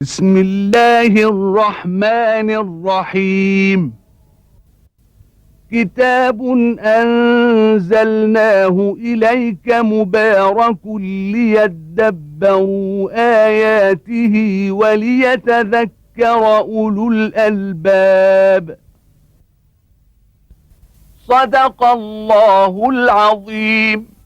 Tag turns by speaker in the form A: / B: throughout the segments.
A: بسم الله الرحمن الرحيم. كتاب أنزلناه إليك مبارك ليدبروا آياته وليتذكر أولو الألباب. صدق الله العظيم.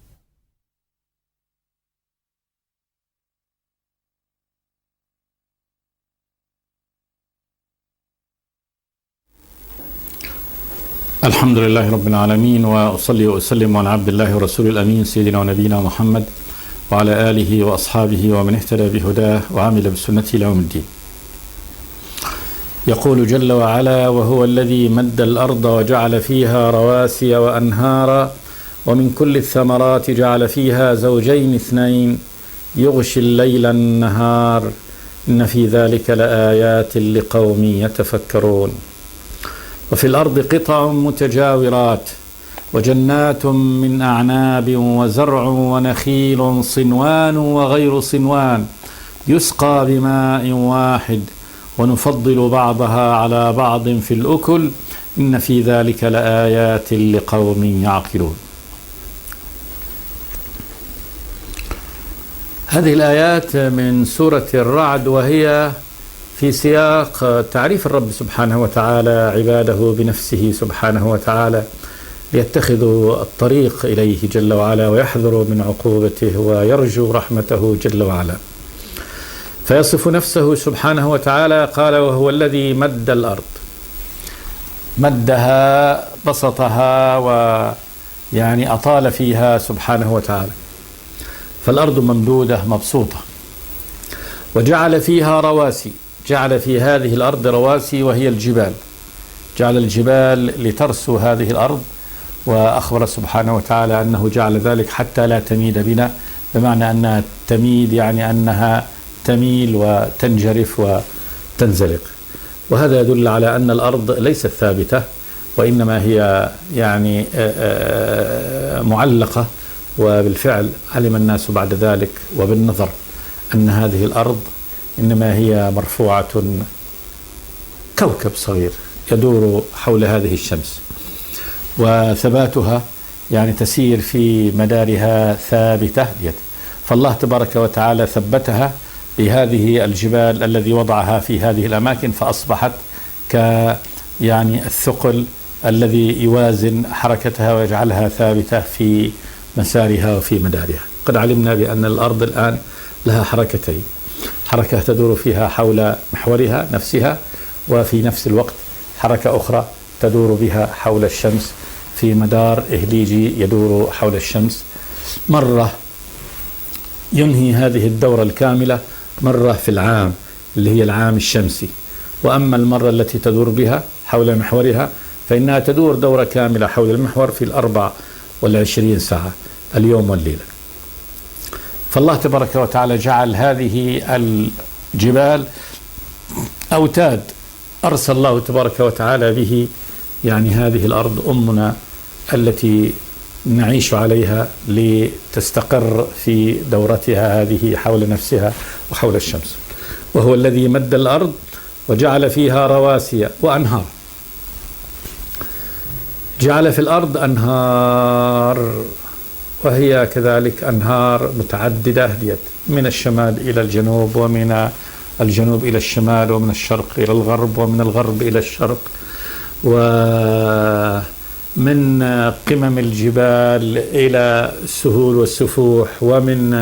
B: الحمد لله رب العالمين، وأصلي وأسلم على عبد الله ورسول الأمين سيدنا ونبينا محمد وعلى آله وأصحابه ومن اهتدى بهداه وعمل بسنته إلى يوم الدين. يقول جل وعلا: وهو الذي مد الأرض وجعل فيها رواسي وأنهارا ومن كل الثمرات جعل فيها زوجين اثنين يغشي الليل النهار إن في ذلك لآيات لقوم يتفكرون. وفي الأرض قطع متجاورات وجنات من أعناب وزرع ونخيل صنوان وغير صنوان يسقى بماء واحد ونفضل بعضها على بعض في الأكل إن في ذلك لآيات لقوم يعقلون. هذه الآيات من سورة الرعد، وهي في سياق تعريف الرب سبحانه وتعالى عباده بنفسه سبحانه وتعالى ليتخذوا الطريق إليه جل وعلا ويحذروا من عقوبته ويرجوا رحمته جل وعلا. فيصف نفسه سبحانه وتعالى، قال: وهو الذي مد الأرض، مدها بسطها ويعني أطال فيها سبحانه وتعالى، فالأرض ممدودة مبسوطة. وجعل فيها رواسي، جعل في هذه الأرض رواسي وهي الجبال، جعل الجبال لترسو هذه الأرض، وأخبر سبحانه وتعالى أنه جعل ذلك حتى لا تميد بنا، بمعنى أنها تميد يعني أنها تميل وتنجرف وتنزلق. وهذا يدل على أن الأرض ليست ثابتة، وإنما هي يعني معلقة. وبالفعل علم الناس بعد ذلك وبالنظر أن هذه الأرض إنما هي مرفوعة كوكب صغير يدور حول هذه الشمس، وثباتها يعني تسير في مدارها ثابتة. فالله تبارك وتعالى ثبتها بهذه الجبال الذي وضعها في هذه الأماكن، فأصبحت يعني الثقل الذي يوازن حركتها ويجعلها ثابتة في مسارها وفي مدارها. قد علمنا بأن الأرض الآن لها حركتين: حركة تدور فيها حول محورها نفسها، وفي نفس الوقت حركة أخرى تدور بها حول الشمس في مدار إهليجي يدور حول الشمس. مرة ينهي هذه الدورة الكاملة مرة في العام اللي هي العام الشمسي، وأما المرة التي تدور بها حول محورها فإنها تدور دورة كاملة حول المحور في 24 ساعة، اليوم والليلة. فالله تبارك وتعالى جعل هذه الجبال أوتاد أرسل الله تبارك وتعالى به يعني هذه الأرض أمنا التي نعيش عليها لتستقر في دورتها هذه حول نفسها وحول الشمس. وهو الذي مد الأرض وجعل فيها رواسي وأنهار. جعل في الأرض أنهار، وهي كذلك أنهار متعددة من الشمال إلى الجنوب، ومن الجنوب إلى الشمال، ومن الشرق إلى الغرب، ومن الغرب إلى الشرق، ومن قمم الجبال إلى السهول والسفوح، ومن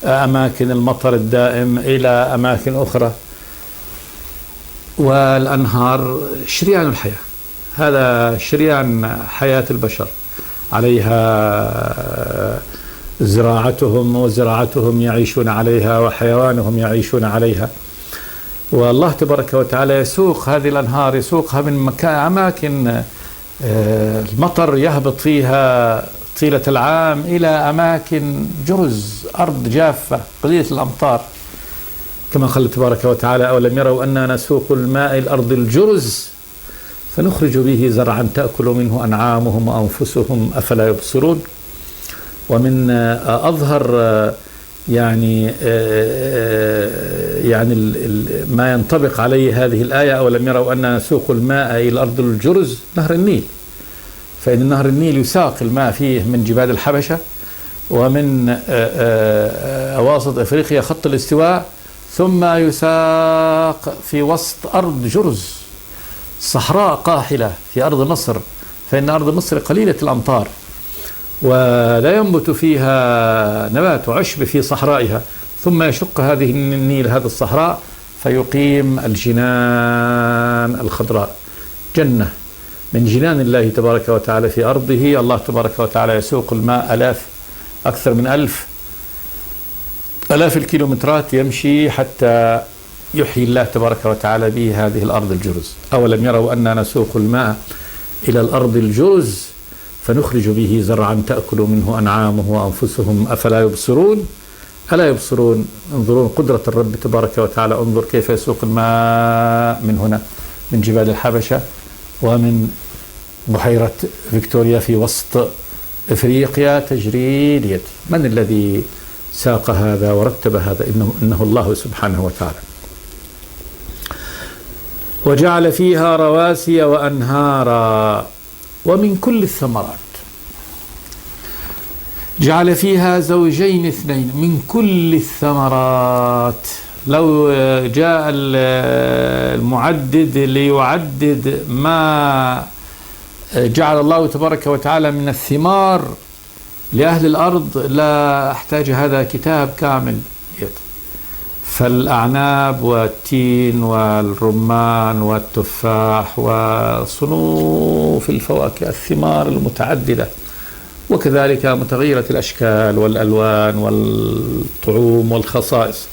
B: أماكن المطر الدائم إلى أماكن أخرى. والأنهار شريان الحياة، هذا شريان حياة البشر، عليها زراعتهم وزراعتهم يعيشون عليها وحيوانهم يعيشون عليها. والله تبارك وتعالى يسوق هذه الأنهار، يسوقها من أماكن المطر يهبط فيها طيلة العام إلى أماكن جرز أرض جافة قليلة الأمطار، كما قال تبارك وتعالى: أولم يروا أننا نسوق الماء الأرض الجرز فنخرج به زرعا تأكل منه أنعامهم وأنفسهم أفلا يبصرون. ومن أظهر يعني ما ينطبق عليه هذه الآية: أولم يروا أننا نسوق الماء إلى الأرض الجرز، نهر النيل. فإن نهر النيل يساق الماء فيه من جبال الحبشة ومن أواسط أفريقيا خط الاستواء، ثم يساق في وسط أرض جرز، صحراء قاحلة في أرض مصر، فإن أرض مصر قليلة الأمطار ولا ينبت فيها نبات عشب في صحرائها، ثم يشق هذه النيل هذا الصحراء فيقيم الجنان الخضراء، جنة من جنان الله تبارك وتعالى في أرضه. الله تبارك وتعالى يسوق الماء أكثر من آلاف الكيلومترات يمشي حتى يحيي الله تبارك وتعالى به هذه الأرض الجرز. أولم يروا أننا نسوق الماء إلى الأرض الجرز فنخرج به زرعا تأكل منه أنعامه وأنفسهم أفلا يبصرون. ألا يبصرون؟ انظرون قدرة الرب تبارك وتعالى، انظر كيف يسوق الماء من هنا من جبال الحبشة ومن بحيرة فيكتوريا في وسط إفريقيا تجري ليد. من الذي ساق هذا ورتب هذا؟ إنه الله سبحانه وتعالى. وجعل فيها رواسي وأنهارا ومن كل الثمرات. جعل فيها زوجين اثنين من كل الثمرات. لو جاء المعدد ليعدد ما جعل الله تبارك وتعالى من الثمار لأهل الأرض لا احتاج هذا كتاب كامل. فالأعناب والتين والرمان والتفاح وصنوف الفواكه، الثمار المتعددة، وكذلك متغيرة الأشكال والألوان والطعوم والخصائص،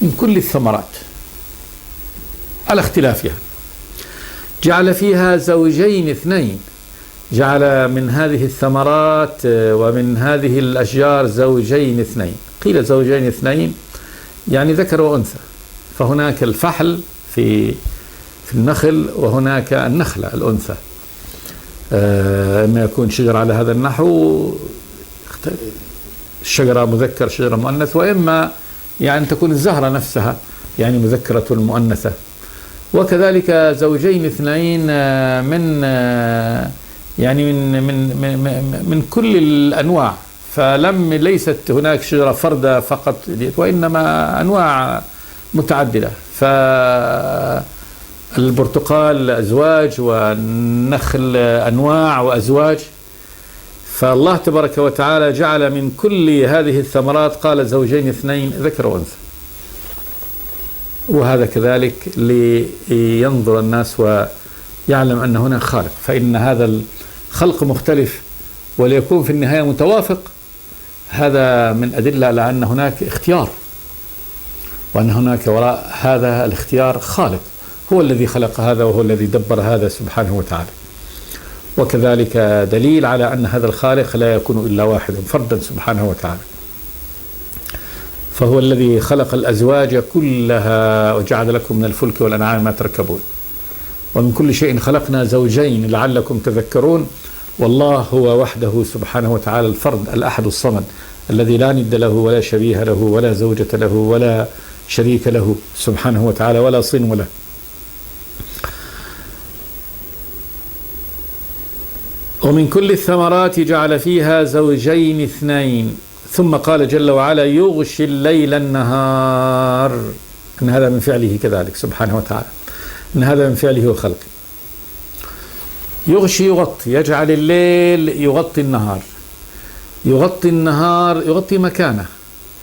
B: من كل الثمرات على اختلافها. جعل فيها زوجين اثنين، جعل من هذه الثمرات ومن هذه الأشجار زوجين اثنين. قيل زوجين اثنين يعني ذكر وأنثى، فهناك الفحل في النخل وهناك النخلة الأنثى. إما يكون شجرة على هذا النحو شجرة مذكر شجرة مؤنث، وإما يعني تكون الزهرة نفسها يعني مذكرة المؤنثة. وكذلك زوجين اثنين من يعني من كل الأنواع، ليست هناك شجرة فردة فقط، وإنما أنواع متعددة. فالبرتقال أزواج والنخل أنواع وأزواج. فالله تبارك وتعالى جعل من كل هذه الثمرات قال زوجين اثنين ذكر وأنثى. وهذا كذلك لينظر الناس ويعلم أن هنا خالق، فإن هذا الخلق مختلف وليكون في النهاية متوافق. هذا من أدلة على أن هناك اختيار، وأن هناك وراء هذا الاختيار خالق، هو الذي خلق هذا وهو الذي دبر هذا سبحانه وتعالى. وكذلك دليل على أن هذا الخالق لا يكون إلا واحدا فردا سبحانه وتعالى. فهو الذي خلق الأزواج كلها وجعل لكم من الفلك والأنعام ما تركبون، ومن كل شيء خلقنا زوجين لعلكم تذكرون. والله هو وحده سبحانه وتعالى الفرد الأحد الصمد الذي لا ند له ولا شبيه له ولا زوجة له ولا شريك له سبحانه وتعالى ولا صنو له. ومن كل الثمرات جعل فيها زوجين اثنين، ثم قال جل وعلا يغشي الليل النهار. إن هذا من فعله كذلك سبحانه وتعالى، إن هذا من فعله وخلقه. يغشي يغطي، يجعل الليل يغطي النهار، يغطي النهار يغطي مكانه.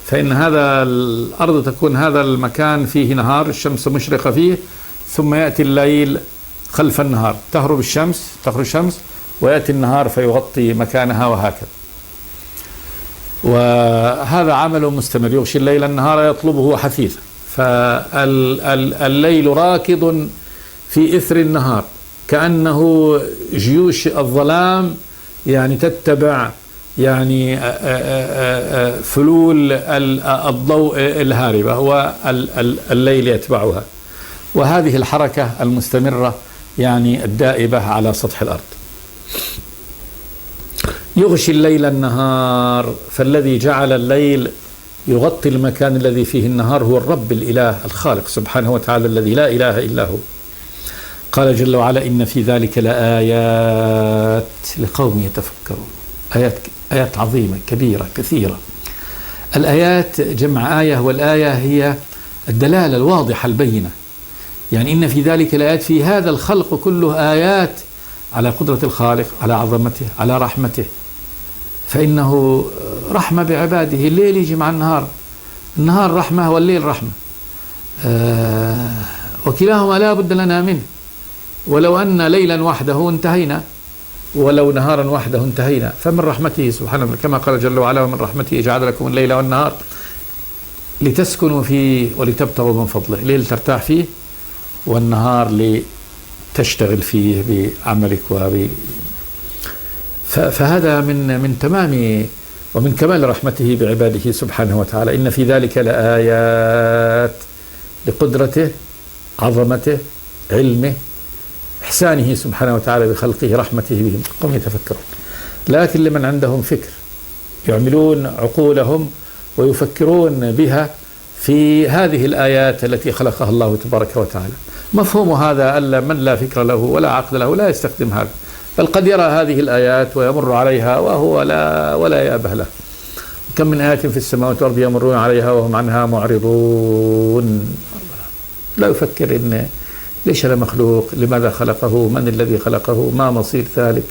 B: فإن هذا الأرض تكون هذا المكان فيه نهار الشمس مشرقة فيه، ثم يأتي الليل خلف النهار، تغرب الشمس ويأتي النهار فيغطي مكانها، وهكذا. وهذا عمل مستمر، يغشي الليل النهار يطلبه حثيثا. فالليل راكض في إثر النهار كأنه جيوش الظلام يعني تتبع يعني فلول الضوء الهاربة، والليل يتبعها. وهذه الحركة المستمرة يعني الدائبة على سطح الأرض. يغشي الليل النهار، فالذي جعل الليل يغطي المكان الذي فيه النهار هو الرب الإله الخالق سبحانه وتعالى الذي لا إله إلا هو. قال جل وعلا: إن في ذلك لآيات لقوم يتفكرون. آيات عظيمة كبيرة كثيرة. الآيات جمع آية، والآية هي الدلالة الواضحة البينة. يعني إن في ذلك لآيات، في هذا الخلق كله آيات على قدرة الخالق، على عظمته، على رحمته. فإنه رحمة بعباده. الليل يجي مع النهار، النهار رحمة والليل رحمة، وكلاهما لا بد لنا منه. ولو أن ليلا وحده انتهينا، ولو نهارا وحده انتهينا. فمن رحمته سبحانه كما قال جل وعلا: ومن رحمته جعل لكم الليل والنهار لتسكنوا فيه ولتبتغوا من فضله. ليل ترتاح فيه، والنهار لتشتغل فيه بعملك فهذا من تمام ومن كمال رحمته بعباده سبحانه وتعالى. إن في ذلك لآيات لقدرته، عظمته، علمه، إحسانه سبحانه وتعالى بخلقه، رحمته بهم، قوم يتفكرون. لكن لمن عندهم فكر يعملون عقولهم ويفكرون بها في هذه الآيات التي خلقها الله تبارك وتعالى. مفهوم هذا ألا من لا فكر له ولا عقل له لا يستخدم هذا، بل قد يرى هذه الآيات ويمر عليها وهو ولا يأبه له. كم من آيات في السماوات والأرض يمرون عليها وهم عنها معرضون. لا يفكر إن ليش هذا مخلوق، لماذا خلقه، من الذي خلقه، ما مصير ذلك،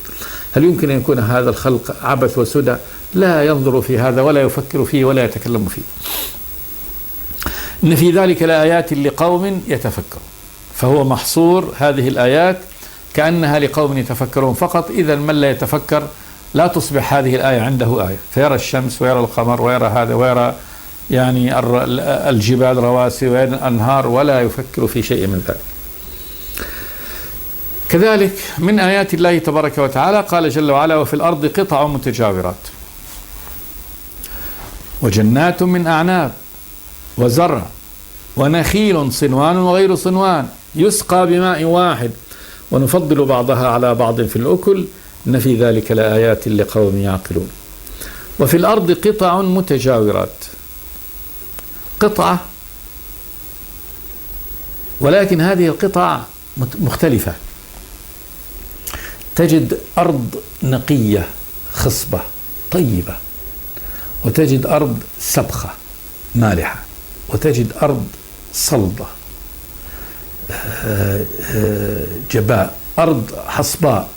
B: هل يمكن أن يكون هذا الخلق عبث وسدى. لا ينظر في هذا ولا يفكر فيه ولا يتكلم فيه. إن في ذلك لآيات لقوم يتفكرون. فهو محصور هذه الآيات كأنها لقوم يتفكرون فقط. إذا من لا يتفكر لا تصبح هذه الآية عنده آية، فيرى الشمس ويرى القمر ويرى هذا ويرى يعني الجبال رواسي ويرى الأنهار ولا يفكر في شيء من ذلك. كذلك من آيات الله تبارك وتعالى قال جل وعلا: وفي الأرض قطع متجاورات وجنات من أعناب وزرع ونخيل صنوان وغير صنوان يسقى بماء واحد ونفضل بعضها على بعض في الأكل إن في ذلك لآيات لقوم يعقلون. وفي الأرض قطع متجاورات، قطعة، ولكن هذه القطع مختلفة. تجد أرض نقية خصبة طيبة، وتجد أرض سبخة مالحة، وتجد أرض صلبة جباء، أرض حصباء.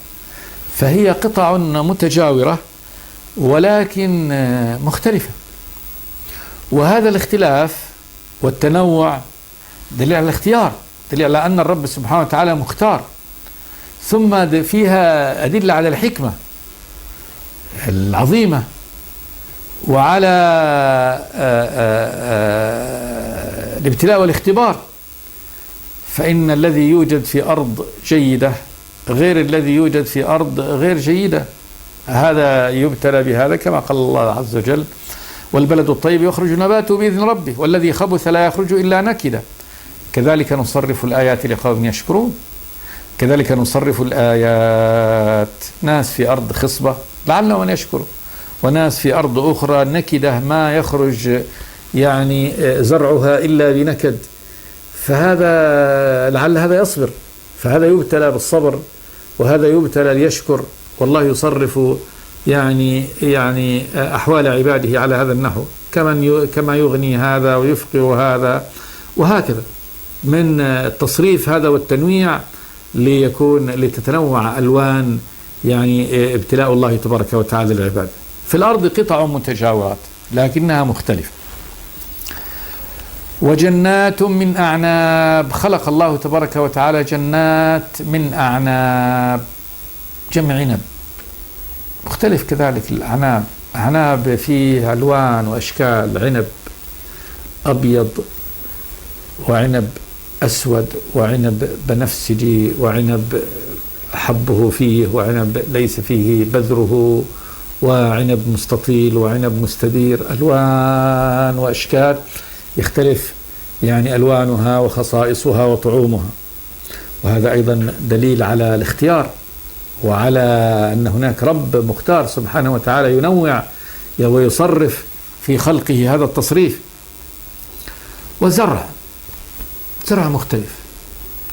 B: فهي قطع متجاورة ولكن مختلفة. وهذا الاختلاف والتنوع دليل على الاختيار، دليل على أن الرب سبحانه وتعالى مختار. ثم فيها أدلة على الحكمة العظيمة وعلى الابتلاء والاختبار. فإن الذي يوجد في أرض جيدة غير الذي يوجد في أرض غير جيدة، هذا يبتلى بهذا كما قال الله عز وجل: والبلد الطيب يخرج نباته بإذن ربه والذي خبث لا يخرج إلا نكدا. كذلك نصرف الآيات لقوم يشكرون. كذلك نصرف الآيات، ناس في أرض خصبة لعلهم أن يشكروا، وناس في أرض أخرى نكدة ما يخرج يعني زرعها إلا بنكد، فهذا لعل هذا يصبر، فهذا يبتلى بالصبر وهذا يبتلى ليشكر. والله يصرف يعني أحوال عباده على هذا النحو، كما يغني هذا ويفقر هذا، وهكذا من التصريف هذا والتنويع لتتنوع ألوان يعني ابتلاء الله تبارك وتعالى للعباد. في الأرض قطع متجاورات لكنها مختلفة. وجنات من أعناب، خلق الله تبارك وتعالى جنات من أعناب، جمع عنب مختلف. كذلك الأعناب، أعناب فيه ألوان وأشكال، عنب أبيض وعنب أسود وعنب بنفسجي وعنب حبه فيه وعنب ليس فيه بذره وعنب مستطيل وعنب مستدير، ألوان وأشكال يختلف يعني ألوانها وخصائصها وطعومها. وهذا أيضا دليل على الاختيار وعلى أن هناك رب مختار سبحانه وتعالى ينوع ويصرف في في خلقه هذا التصريف. وزرع مختلف،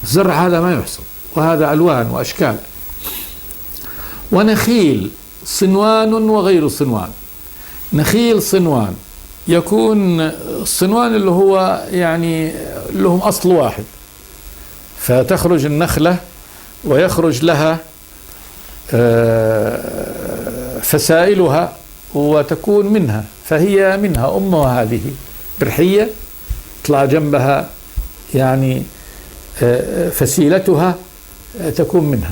B: الزرع هذا ما يحصل، وهذا ألوان وأشكال. ونخيل صنوان وغير صنوان. نخيل صنوان، يكون الصنوان اللي هو يعني لهم أصل واحد، فتخرج النخلة ويخرج لها فسائلها وتكون منها، فهي منها أمها هذه برحية تطلع جنبها يعني فسيلتها تكون منها،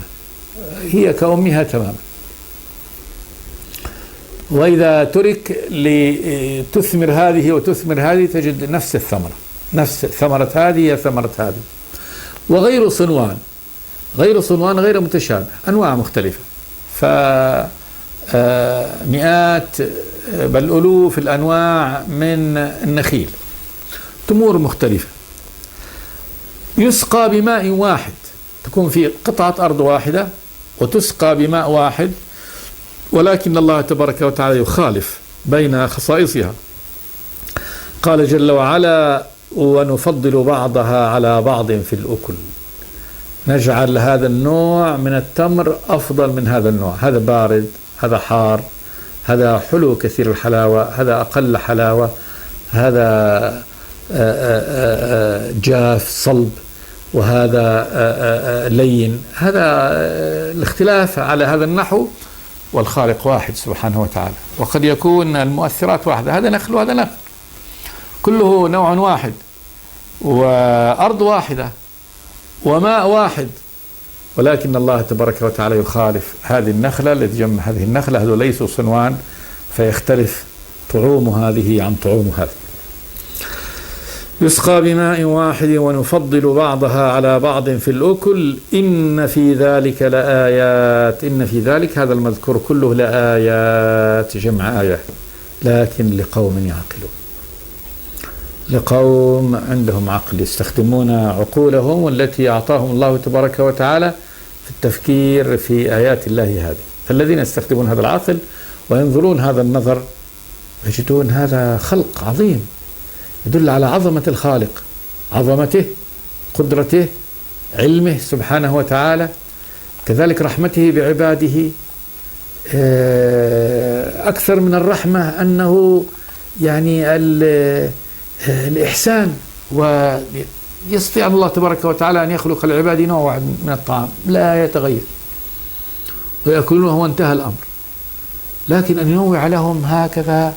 B: هي كأمها تماما. وإذا ترك لتثمر هذه وتثمر هذه تجد نفس الثمرة، نفس ثمرة هذه هي ثمرة هذه. وغير صنوان، غير صنوان غير متشابه، أنواع مختلفة، فمئات بل ألوف الأنواع من النخيل، تمور مختلفة، يسقى بماء واحد، تكون في قطعة أرض واحدة وتسقى بماء واحد، ولكن الله تبارك وتعالى يخالف بين خصائصها. قال جل وعلا: ونفضل بعضها على بعض في الأكل، نجعل هذا النوع من التمر أفضل من هذا النوع، هذا بارد، هذا حار، هذا حلو كثير الحلاوة، هذا أقل حلاوة، هذا جاف صلب، وهذا لين. هذا الاختلاف على هذا النحو، والخالق واحد سبحانه وتعالى. وقد يكون المؤثرات واحدة، هذا نخل وهذا نخل، كله نوع واحد، وأرض واحدة، وماء واحد، ولكن الله تبارك وتعالى يخالف هذه النخلة التي جنب هذه النخلة، هذول ليسوا صنوان، فيختلف طعوم هذه عن طعوم هذه. يسقى بماء واحد ونفضل بعضها على بعض في الأكل إن في ذلك لآيات. إن في ذلك هذا المذكور كله لآيات، جمع آية، لكن لقوم يعقلون، لقوم عندهم عقل، يستخدمون عقولهم والتي أعطاهم الله تبارك وتعالى في التفكير في آيات الله هذه. فالذين يستخدمون هذا العقل وينظرون هذا النظر يجدون هذا خلق عظيم يدل على عظمة الخالق، عظمته، قدرته، علمه سبحانه وتعالى، كذلك رحمته بعباده. أكثر من الرحمة أنه يعني الإحسان، ويستطيع الله تبارك وتعالى أن يخلق العباد نوع واحد من الطعام لا يتغير ويأكلونه وانتهى الأمر، لكن أن ينوع لهم هكذا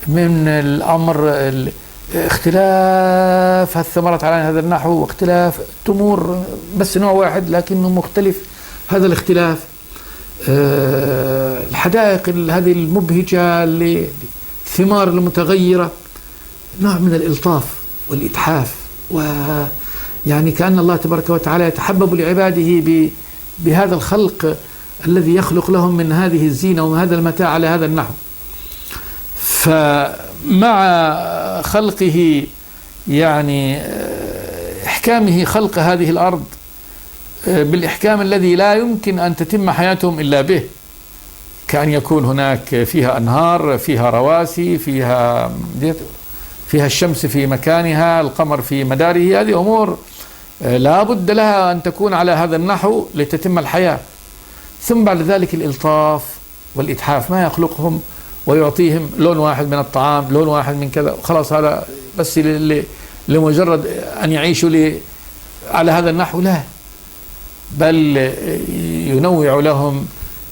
B: من الأمر اختلاف الثمرات على هذا النحو، واختلاف تمور بس نوع واحد لكنه مختلف هذا الاختلاف. الحدائق هذه المبهجة، الثمار المتغيرة، نوع من الإلطاف والإتحاف، ويعني كأن الله تبارك وتعالى يتحبب لعباده بهذا الخلق الذي يخلق لهم من هذه الزينة ومن هذا المتاع على هذا النحو. فمع خلقه يعني إحكامه خلق هذه الأرض بالإحكام الذي لا يمكن أن تتم حياتهم إلا به، كأن يكون هناك فيها أنهار، فيها رواسي، فيها الشمس في مكانها، القمر في مداره، هذه أمور لا بد لها أن تكون على هذا النحو لتتم الحياة. ثم بعد ذلك الإلطاف والإتحاف، ما يخلقهم ويعطيهم لون واحد من الطعام، لون واحد من كذا، خلاص هذا بس لمجرد أن يعيشوا على هذا النحو، لا، بل ينوع لهم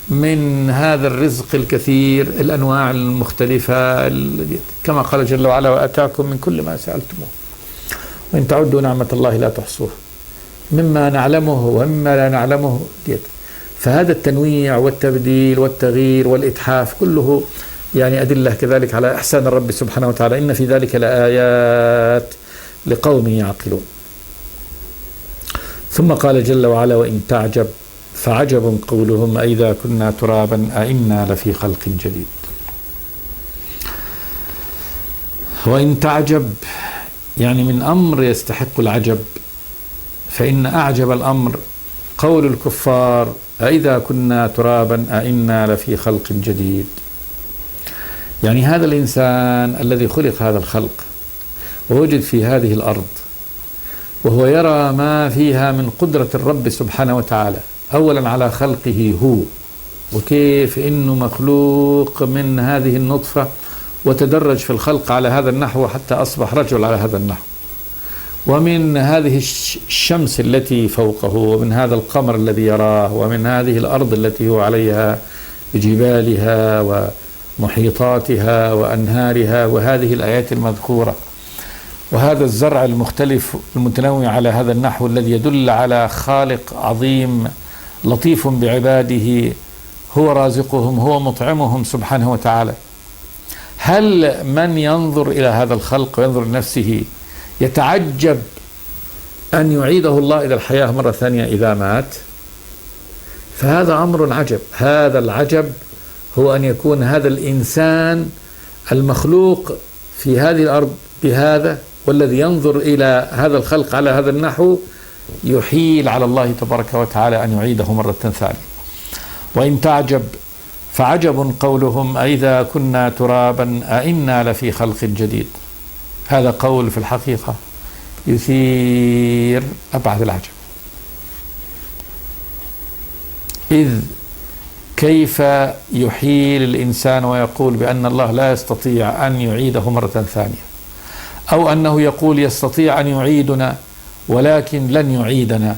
B: من هذا الرزق الكثير، الأنواع المختلفة، كما قال جل وعلا: وآتاكم من كل ما سألتموه وإن تعدوا نعمة الله لا تحصوها، مما نعلمه ومما لا نعلمه. فهذا التنويع والتبديل والتغيير والإتحاف كله يعني أدلة كذلك على إحسان الرب سبحانه وتعالى. إن في ذلك لآيات لقوم يعقلون. ثم قال جل وعلا: وإن تعجب فعجب قولهم أئذا كنا ترابا أئنا لفي خلق جديد. وإن تعجب يعني من أمر يستحق العجب، فإن أعجب الأمر قول الكفار أئذا كنا ترابا أئنا لفي خلق جديد. يعني هذا الإنسان الذي خلق هذا الخلق ووجد في هذه الأرض وهو يرى ما فيها من قدرة الرب سبحانه وتعالى، أولا على خلقه هو، وكيف إنه مخلوق من هذه النطفة وتدرج في الخلق على هذا النحو حتى أصبح رجل على هذا النحو، ومن هذه الشمس التي فوقه، ومن هذا القمر الذي يراه، ومن هذه الأرض التي هو عليها بجبالها ومحيطاتها وأنهارها وهذه الآيات المذكورة، وهذا الزرع المختلف المتنوع على هذا النحو الذي يدل على خالق عظيم لطيف بعباده، هو رازقهم، هو مطعمهم سبحانه وتعالى. هل من ينظر إلى هذا الخلق وينظر لنفسه يتعجب أن يعيده الله إلى الحياة مرة ثانية إذا مات؟ فهذا أمر عجب. هذا العجب هو أن يكون هذا الإنسان المخلوق في هذه الأرض بهذا، والذي ينظر إلى هذا الخلق على هذا النحو يحيل على الله تبارك وتعالى أن يعيده مرة ثانية. وإن تعجب فعجب قولهم أئذا كنا ترابا أئنا لفي خلق جديد. هذا قول في الحقيقة يثير أبعد العجب. إذ كيف يحيل الإنسان ويقول بأن الله لا يستطيع أن يعيده مرة ثانية، أو أنه يقول يستطيع أن يعيدنا ولكن لن يعيدنا،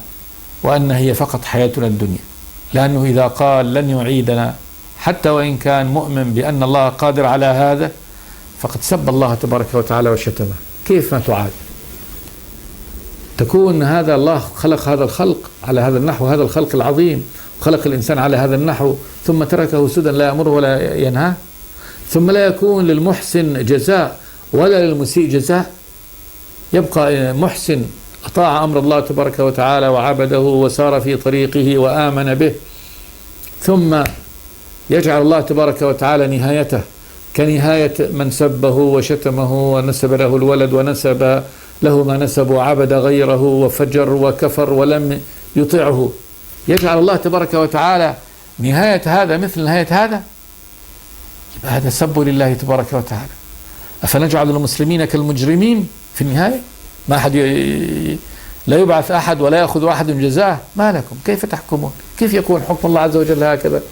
B: وأن هي فقط حياتنا الدنيا. لأنه إذا قال لن يعيدنا حتى وإن كان مؤمن بأن الله قادر على هذا فقد سب الله تبارك وتعالى وشتمه. كيف ما تعاد؟ تكون هذا الله خلق هذا الخلق على هذا النحو، هذا الخلق العظيم، خلق الإنسان على هذا النحو، ثم تركه سدى لا يأمره ولا ينهاه، ثم لا يكون للمحسن جزاء ولا للمسيء جزاء. يبقى محسن أطاع أمر الله تبارك وتعالى وعبده وسار في طريقه وآمن به، ثم يجعل الله تبارك وتعالى نهايته كنهاية من سبه وشتمه ونسب له الولد ونسب له ما نسب وعبد غيره وفجر وكفر ولم يطيعه. يجعل الله تبارك وتعالى نهاية هذا مثل نهاية هذا، يبقى هذا سب لله تبارك وتعالى. أفنجعل المسلمين كالمجرمين في النهاية؟ ما أحد لا يبعث أحد ولا يأخذ أحد جزاءه. ما لكم كيف تحكمون؟ كيف يكون حكم الله عز وجل هكذا؟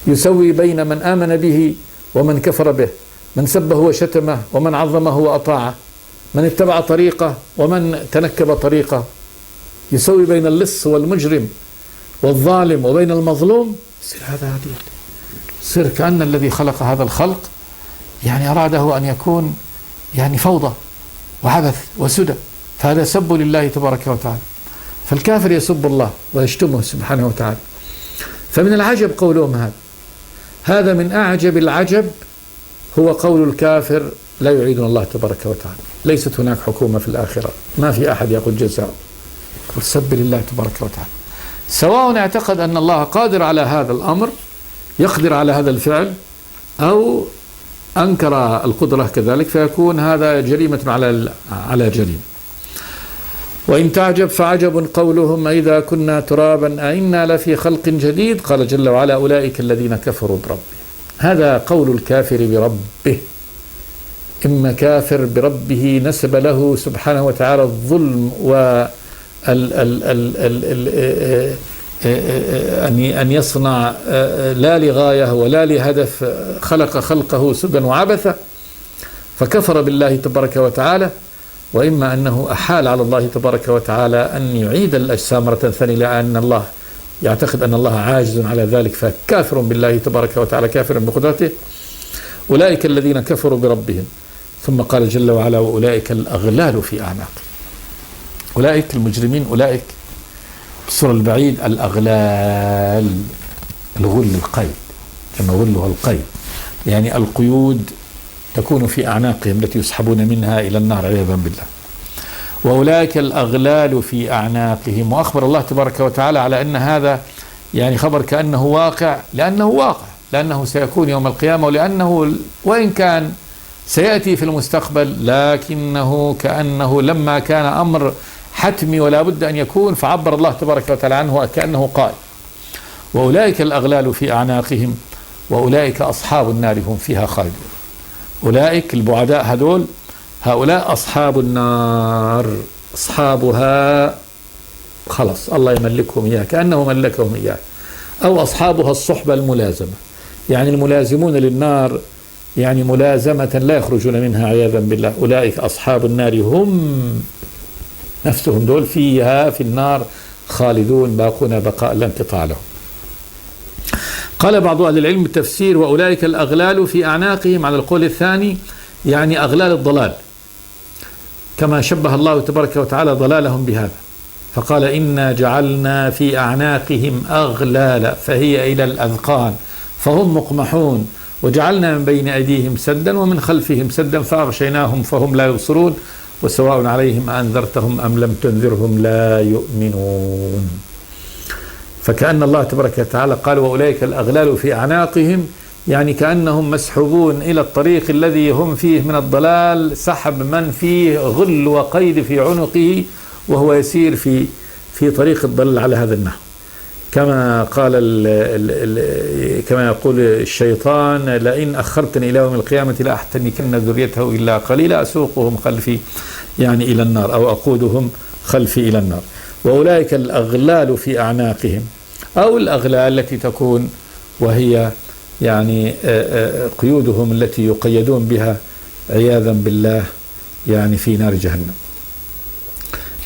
B: يسوي بين من آمن به ومن كفر به، من سبه وشتمه ومن عظمه وأطاعه، من اتبع طريقه ومن تنكب طريقه، يسوي بين اللص والمجرم والظالم وبين المظلوم. يصير هذا عديل، يصير كأن الذي خلق هذا الخلق يعني أراده أن يكون يعني فوضى وعبث وسدى، فهذا سب لله تبارك وتعالى. فالكافر يسب الله ويشتمه سبحانه وتعالى. فمن العجب قولهم هذا من أعجب العجب هو قول الكافر لا يعيدنا الله تبارك وتعالى، ليست هناك حكومة في الآخرة، ما في أحد يأخذ جزاء. والسب لله تبارك وتعالى، سواء اعتقد أن الله قادر على هذا الأمر، يقدر على هذا الفعل، أو أنكر القدرة كذلك، فيكون هذا جريمة على جريمة. وإن تعجب فعجب قولهم أئذا كنا ترابا أئنا لفي خلق جديد. قال جل وعلا أولئك الذين كفروا بربهم. هذا قول الكافر بربه، إما كافر بربه نسب له سبحانه وتعالى الظلم أن يصنع لا لغاية ولا لهدف، خلق خلقه سدى وعبثا فكفر بالله تبارك وتعالى، وإما أنه أحال على الله تبارك وتعالى أن يعيد الأجسام مرة ثانية لأن الله يعتقد أن الله عاجز على ذلك، فكافر بالله تبارك وتعالى كافر بقدرته. أولئك الذين كفروا بربهم. ثم قال جل وعلا وأولئك الأغلال في أعناقهم. أولئك المجرمين، أولئك بالصورة البعيد الأغلال، الغل القيد كما غلها القيد، يعني القيود تكون في أعناقهم التي يسحبون منها إلى النار عياذا بالله. وأولئك الأغلال في أعناقهم. وأخبر الله تبارك وتعالى على أن هذا يعني خبر كأنه واقع، لأنه واقع، لأنه سيكون يوم القيامة، ولأنه وإن كان سيأتي في المستقبل لكنه كأنه لما كان أمر حتمي ولا بد أن يكون، فعبر الله تبارك وتعالى عنه كأنه قال وأولئك الأغلال في أعناقهم وأولئك أصحاب النار هم فيها خالدون. أولئك البعداء هؤلاء أصحاب النار، أصحابها خلص الله يملكهم إياه كأنه ملكهم إياه، أو أصحابها الصحبة الملازمة، يعني الملازمون للنار يعني ملازمة لا يخرجون منها عياذا بالله. أولئك أصحاب النار هم نفسهم دول فيها في النار خالدون باقون بقاء لا انقطاع لهم. قال بعض أهل العلم التفسير وأولئك الأغلال في أعناقهم على القول الثاني يعني أغلال الضلال، كما شبه الله تبارك وتعالى ضلالهم بهذا، فقال إنا جعلنا في أعناقهم أغلالا فهي إلى الأذقان فهم مقمحون وجعلنا من بين أيديهم سدا ومن خلفهم سدا فأغشيناهم فهم لا يبصرون وسواء عليهم أنذرتهم أم لم تنذرهم لا يؤمنون. فكأن الله تبارك وتعالى قال وأولئك الأغلال في أعناقهم، يعني كأنهم مسحوبون إلى الطريق الذي هم فيه من الضلال سحب من فيه غل وقيد في عنقه وهو يسير في طريق الضلال على هذا النحو، كما قال كما يقول الشيطان لئن أخرتني إلى يوم القيامة لأحتنكن ذريته إلا قليلا أسوقهم خلفي يعني إلى النار أو أقودهم خلفي إلى النار. وأولئك الأغلال في أعناقهم، أو الأغلال التي تكون وهي يعني قيودهم التي يقيدون بها عياذا بالله يعني في نار جهنم.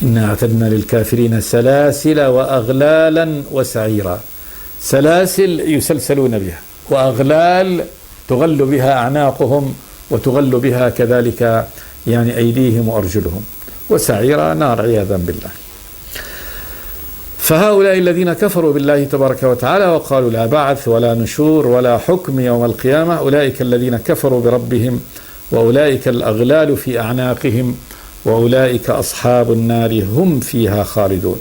B: إنا أعتدنا للكافرين سلاسل وأغلالا وسعيرا، سلاسل يسلسلون بها وأغلال تغل بها أعناقهم وتغل بها كذلك يعني أيديهم وأرجلهم، وسعيرا نار عياذا بالله. فهؤلاء الذين كفروا بالله تبارك وتعالى وقالوا لا بعث ولا نشور ولا حكم يوم القيامة، أولئك الذين كفروا بربهم وأولئك الأغلال في أعناقهم وأولئك أصحاب النار هم فيها خالدون.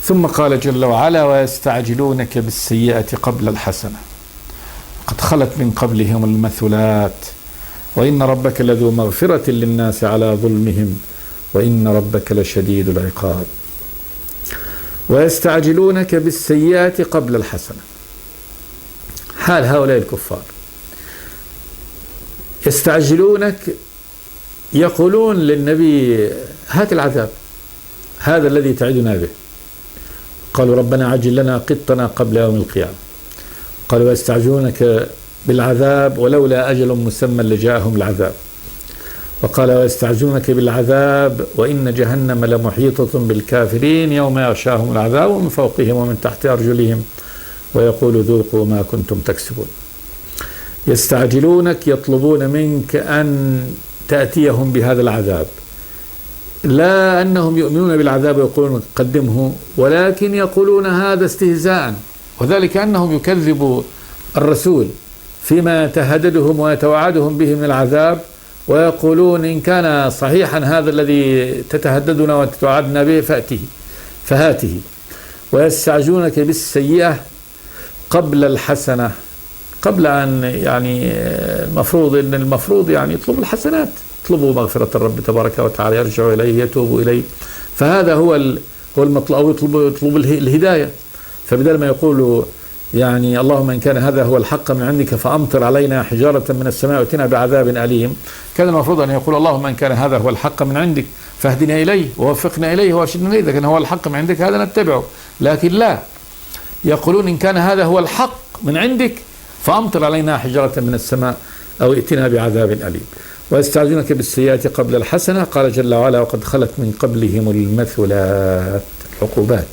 B: ثم قال جل وعلا ويستعجلونك بالسيئة قبل الحسنة قد خلت من قبلهم المثلات وإن ربك لذو مغفرة للناس على ظلمهم وإن ربك لشديد العقاب. ويستعجلونك بالسيئات قبل الحسنة، حال هؤلاء الكفار يستعجلونك، يقولون للنبي هات العذاب هذا الذي تعدنا به، قالوا ربنا عجل لنا قطنا قبل يوم القيامة، قالوا ويستعجلونك بالعذاب ولولا أجل مسمى لجاءهم العذاب، وقال ويستعجلونك بالعذاب وإن جهنم لمحيطة بالكافرين يوم يغشاهم العذاب ومن فوقهم ومن تحت أرجلهم ويقول ذوقوا ما كنتم تكسبون. يستعجلونك يطلبون منك أن تأتيهم بهذا العذاب، لا أنهم يؤمنون بالعذاب ويقولون قدمه، ولكن يقولون هذا استهزاء، وذلك أنهم يكذبوا الرسول فيما يتهددهم ويتوعدهم به من العذاب، ويقولون إن كان صحيحا هذا الذي تتهددنا وتتوعدنا به فهاته. ويستعجلونك بالسيئة قبل الحسنة، قبل أن يعني المفروض يعني يطلبوا الحسنات، يطلبوا مغفرة الرب تبارك وتعالى، يرجعوا إليه يتوبوا إليه، فهذا هو المطلوب، أو يطلبوا الهداية. فبدل ما يقولوا يعني اللهم إن كان هذا هو الحق من عندك فأمطر علينا حجارة من السماء واتنا بعذاب أليم، كان المفروض أن يقول اللهم إن كان هذا هو الحق من عندك فاهدنا إليه ووفقنا إليه وارشدنا إليه، إذا كان هو الحق من عندك هذا نتبعه، لكن لا، يقولون إن كان هذا هو الحق من عندك فأمطر علينا حجارة من السماء أو ائتنا بعذاب أليم. ويستعجلونك بالسيئات قبل الحسنة، قال جل وعلا وقد خلت من قبلهم المثلات، العقوبات،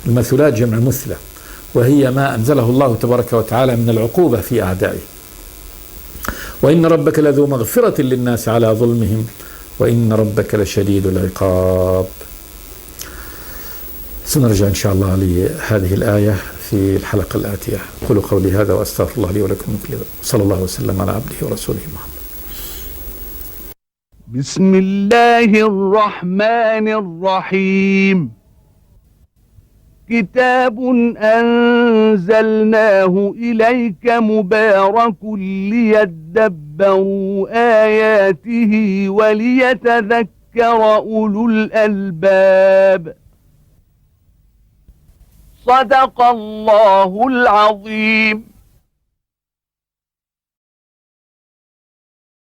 B: المثلات جمع مثلة، وهي ما أنزله الله تبارك وتعالى من العقوبة في أعدائه. وإن ربك لذو مغفرة للناس على ظلمهم وإن ربك لشديد العقاب. سنرجع إن شاء الله لهذه الآية في الحلقة الآتية. قولوا قولي هذا وأستغفر الله لي ولكم من كل ذنب، صلى الله وسلم على عبده ورسوله محمد.
A: بسم الله الرحمن الرحيم. كتاب أنزلناه إليك مبارك ليدبروا آياته وليتذكر أولو الألباب. صدق الله العظيم.